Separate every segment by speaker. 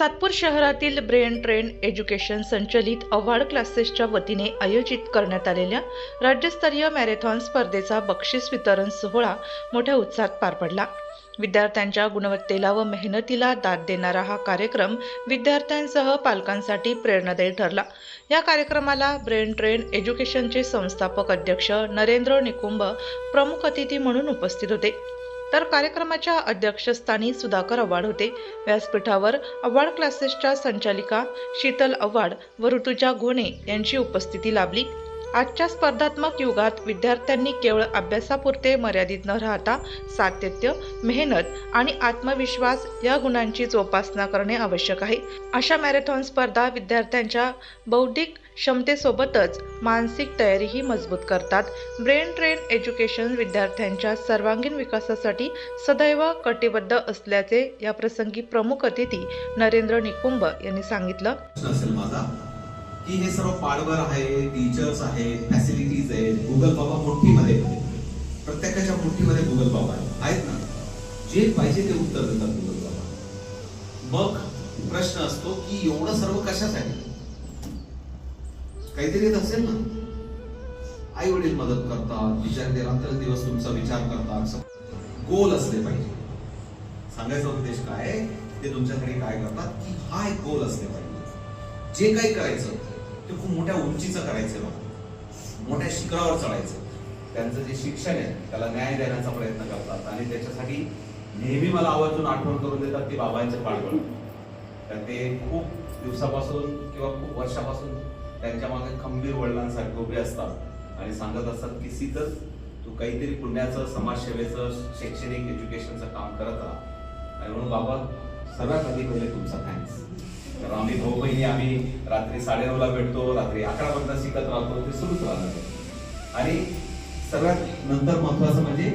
Speaker 1: सातपूर शहरातील brain train education संचलित award क्लासेसच्या वतीने आयोजित करण्यात आलेल्या राज्यस्तरीय मॅरेथॉन स्पर्धेचा बक्षीस वितरण सोहळा मोठ्या उत्साहात पार पडला। विद्यार्थ्यांच्या गुणवत्तेला व मेहनतीला दाद देणारा हा कार्यक्रम विद्यार्थ्यांसह पालकांसाठी प्रेरणादायी ठरला। या कार्यक्रमाला ब्रेन ट्रेन एज्युकेशनचे संस्थापक अध्यक्ष नरेंद्र निकुंभ प्रमुख अतिथी म्हणून उपस्थित होते, तर कार्यक्रमाच्या अध्यक्षस्थानी सुधाकर आव्हाड होते। व्यासपीठावर अवॉर्ड क्लासेसच्या संचालिका शीतल आव्हाड व ऋतुजा घोणे यांची उपस्थिती लाभली। आजच्या स्पर्धात्मक युगात विद्यार्थ्यांनी केवळ अभ्यासापुरते मर्यादित न राहता सातत्य, मेहनत आणि आत्मविश्वास या गुणांची जोपासना करणे आवश्यक आहे। अशा मॅरेथॉन स्पर्धा विद्यार्थ्यांच्या बौद्धिक क्षमतेसोबतच मानसिक तयारीही मजबूत करतात। ब्रेन ट्रेन एज्युकेशन विद्यार्थ्यांच्या सर्वांगीण विकासासाठी सदैव कटिबद्ध असल्याचे या प्रसंगी प्रमुख अतिथी नरेंद्र निकुंभ यांनी सांगितलं।
Speaker 2: की हे सर्व पाडवर आहे, टीचर्स आहेत, फॅसिलिटीज आहेत, गुगल बाबा मुठ्ठीमध्ये, प्रत्येकाच्या मुठ्ठीमध्ये गुगल बाबा आहेत ना, जे पाहिजे ते उत्तर देतात गुगल बाबा। मग प्रश्न असतो की एवढं सर्व कशासाठी? काहीतरी येत असेल ना। आई वडील मदत करतात, विचारते रात्रंदिवस तुमचा विचार करतात, गोल असले पाहिजे। सांगायचा उद्देश काय ते तुमच्यासाठी काय करतात की हा एक गोल असले पाहिजे। जे काही करायचं ते खूप मोठ्या उंचीचं करायचं, मोठ्या शिखरावर चढायचं। त्यांचं जे शिक्षण आहे त्याला न्याय देण्याचा प्रयत्न करतात आणि त्याच्यासाठी नेहमी मला आवर्जून आठवण करून देतात ती बाबांचे पाडवळ। तर ते खूप दिवसापासून किंवा खूप वर्षापासून त्यांच्या मागे खंबीर वडिलांसारखे उभे असतात आणि सांगत असतात की शीतल, तू काहीतरी पुण्याचं, समाजसेवेचं, शैक्षणिक एज्युकेशनचं काम करत राहा। आणि म्हणून बाबा सर्वात आधी पहिले तुमचा थँक्स। तर आम्ही भाऊ बहिणी आम्ही रात्री 9:30ला भेटतो, रात्री 11 पर्यंत शिकत राहतो, ते सुरूच राहणार। आणि सर्वात नंतर महत्वाचं म्हणजे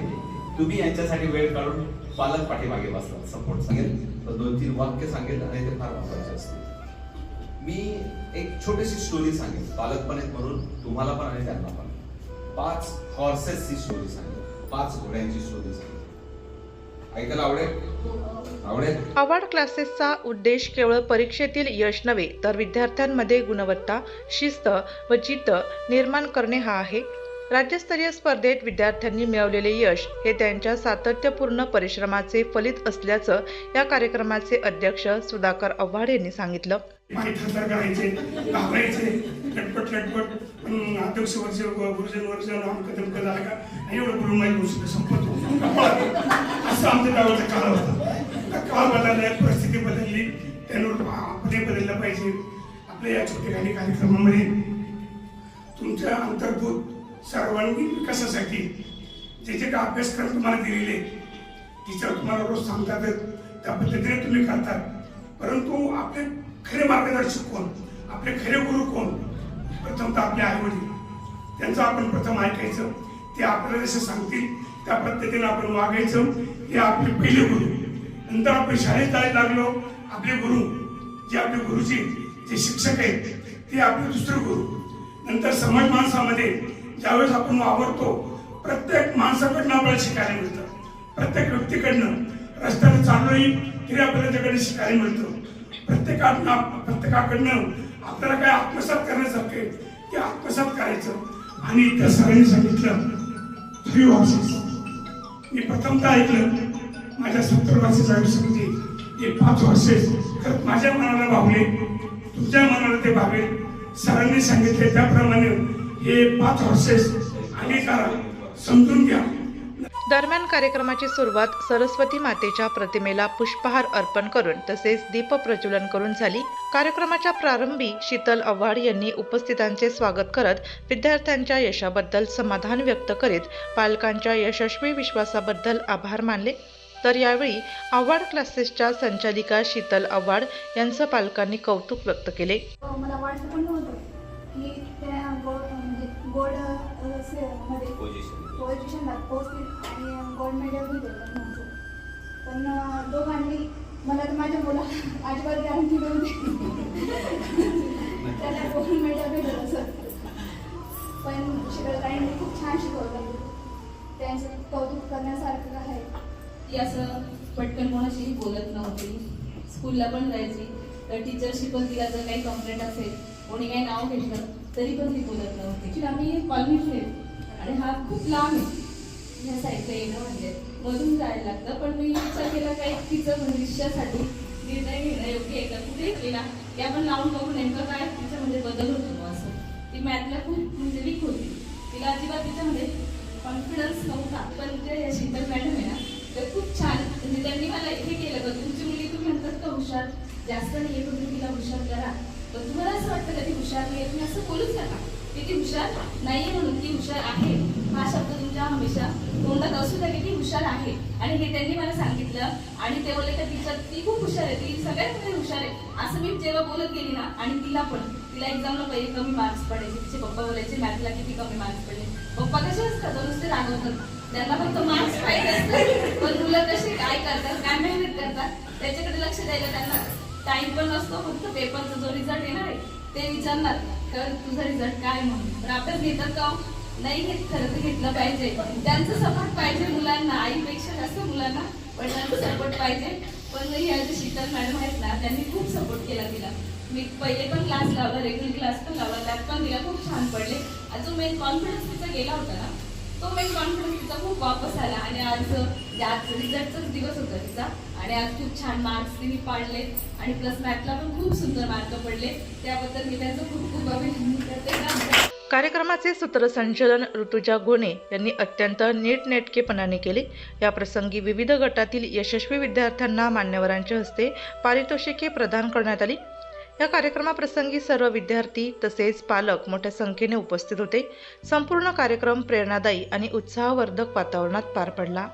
Speaker 2: तुम्ही यांच्यासाठी वेळ काढून पालक पाठीमागे बसतात, सपोर्ट सांगेल तर 2-3 वाक्य सांगेल आणि ते फार महत्वाचे असते। मी एक छोटीशी स्टोरी सांगेल, पालक पण आहेत म्हणून तुम्हाला पण आणि त्यांना पण। 5 हॉर्सेसची स्टोरी सांगेल, 5 घोड्यांची स्टोरी सांगेल, ऐकायला आवडेल?
Speaker 1: अवॉर्ड क्लासेसचा उद्देश केवळ परीक्षेतील यश नव्हे तर विद्यार्थ्यांमध्ये गुणवत्ता, शिस्त व जिद्द निर्माण करणे हा आहे। राज्यस्तरीय स्पर्धेत विद्यार्थ्यांनी मिळवलेले यश हे त्यांच्या सातत्यपूर्ण परिश्रमाचे फलित असल्याचं या कार्यक्रमाचे अध्यक्ष सुधाकर आव्हाड यांनी सांगितलं।
Speaker 3: काळ बदलला, परिस्थिती बदलली, त्यानुसार आपण बदललं पाहिजे। आपल्या या छोट्या कार्यक्रमामध्ये तुमच्या अंतर्भूत सर्वांगीण विकासासाठी जे जे काही अभ्यासक्रम तुम्हाला दिलेले, टीचर तुम्हाला रोज सांगतातच, त्या पद्धतीने तुम्ही करतात। परंतु आपले खरे मार्गदर्शक कोण, आपले खरे गुरु कोण? प्रथमतः आपले आई वडील। त्यांचं आपण प्रथम ऐकायचं, ते आपल्याला जसे सांगतील त्या पद्धतीने आपण वागायचं, हे आपले पहिले गुरु। नंतर आपण शाळेत जायला लागलो, आपले गुरु जे आपले गुरुजी जे शिक्षक आहेत ते आपले दुसरे गुरु। नंतर समाज माणसामध्ये ज्यावेळेस आपण वावरतो, प्रत्येक माणसाकडनं आपल्याला शिकायला मिळतं, प्रत्येक व्यक्तीकडनं। रस्त्याने चाललोही तरी आपल्याला त्याकडे शिकायला मिळतं, प्रत्येकाकडनं आपल्याला काय आत्मसात करण्यासारखे ते आत्मसात करायचं। आणि त्या सरांनी सांगितलं 3 हॉर्सेस। मी प्रथमतः ऐकलं माझ्या 70 वर्षाच्या आयुष्यामध्ये हे 5 हॉर्सेस खरंच माझ्या मनाला भावले, तुमच्या मनाला ते भावे। सरांनी सांगितले त्याप्रमाणे हे 5 हॉर्सेस अंगीकारा, समजून घ्या।
Speaker 1: दरम्यान कार्यक्रमाची सुरुवात सरस्वती मातेच्या प्रतिमेला पुष्पहार अर्पण करून तसेच दीप प्रज्वलन करून झाली। कार्यक्रमाच्या प्रारंभी शीतल आव्हाड यांनी उपस्थितांचे स्वागत करत विद्यार्थ्यांच्या यशाबद्दल समाधान व्यक्त करीत पालकांच्या यशस्वी विश्वासाबद्दल आभार मानले। तर यावेळी अवॉर्ड क्लासेसच्या संचालिका शीतल आव्हाड यांचं पालकांनी कौतुक व्यक्त केले।
Speaker 4: मला वाटतं पण नव्हतं की त्या मध्ये पोझिशनला पोहोचतील आणि गोल्ड मेडल भेटेल माझं। पण दोघांनी मला तर माझ्या मुलाला अजिबात गॅरंटी नव्हती त्याला गोल्ड मेडल भेटेल असं। पण शिकवताईंनी खूप छान शिकवलं, त्यांचं कौतुक करण्यासारखं आहे।
Speaker 5: ती असं पटकन कोणाशीही बोलत नव्हती, स्कूलला पण जायची, तर टीचरशी पण तिला जर काही कंप्लेंट असेल, कोणी काही नाव घेतलं तरी पण ती बोलत नव्हती. ॲक्च्युली आम्ही कॉलनीतले आणि हा खूप लांब आहे, ह्या साईडला येणं म्हणजे मधून जायला लागतं. पण मी विचार केला काय तिचं भविष्यासाठी निर्णय घेणं योग्य आहे का, कुठे केला की आपण लावून बघू नेमकं काय तिच्यामध्ये बदल होतो मग असं. ती मॅथला खूप म्हणजे वीक होती, तिला अजिबात तिच्यामध्ये कॉन्फिडन्स नव्हता. पण जे शीतल मॅडम आहे ना, तर खूप छान म्हणजे त्यांनी मला हे केलं का तुमची मुली तुम्ही म्हणतात का हुशार जास्त नाही आहे, तुम्ही तिला हुशार करा. पण तुम्हाला असं वाटतं का ती हुशार नाही आहे, तुम्ही असं बोलूच नका की ती हुशार नाही आहे म्हणून, ती हुशार आहे हा शब्द तुमच्या हमेशा तोंडात असू द्या की ती हुशार आहे. आणि हे त्यांनी मला सांगितलं आणि ते बोलले का ती खूप हुशार आहे, ती सगळ्यात हुशार आहे असं मी जेव्हा बोलत गेली ना. आणि तिला एक्झामला पहिले कमी मार्क्स पडायचे, तिचे पप्पा बोलायचे मॅथला किती कमी मार्क्स पडले. पप्पा कसे असतात नुसते रागवतात, त्यांना फक्त मार्क्स पाहिजे असतात. पण मुलं कसे काय करतात, काय मेहनत करतात त्याच्याकडे लक्ष द्यायला त्यांना टाइम पण नसतो. फक्त पेपरचा जो रिझल्ट येणार आहे ते विचारणार तर तुझा रिझल्ट काय म्हणून. तर अभ्यास घेतात का नाही घेत, खरं तर घेतलं पाहिजे. त्यांचं सपोर्ट पाहिजे मुलांना, आईपेक्षा जास्त मुलांना वडिलांचा सपोर्ट पाहिजे. पण ह्या जे शीतल मॅडम आहेत ना, त्यांनी खूप सपोर्ट केला तिला. मी पहिले पण क्लास लावला, रेग्युलर क्लास पण लावला, त्यात पण तिला खूप छान पडले. आणि जो मेन कॉन्फिडन्स तिचा गेला होता ना, तो मेन कॉन्फिडन्स तिचा खूप वापस आला. आणि आज रिझल्टचाच दिवस होता तिचा आणि आज खूप छान मार्क्स तिने पाडले आणि प्लस मॅथला पण खूप सुंदर मार्क पडले. त्याबद्दल मी त्यांचं खूप खूप अभिनंदन करते.
Speaker 1: कार्यक्रमाचे सूत्रसंचालन ऋतुजा गोने यांनी अत्यंत नीटनेटकेपणाने केले. या प्रसंगी विविध गटातील यशस्वी विद्यार्थ्यांना मान्यवरांच्या हस्ते पारितोषिके प्रदान करण्यात आली. या कार्यक्रमाप्रसंगी सर्व विद्यार्थी तसेच पालक मोठ्या संख्येने उपस्थित होते. संपूर्ण कार्यक्रम प्रेरणादायी आणि उत्साहवर्धक वातावरणात पार पडला.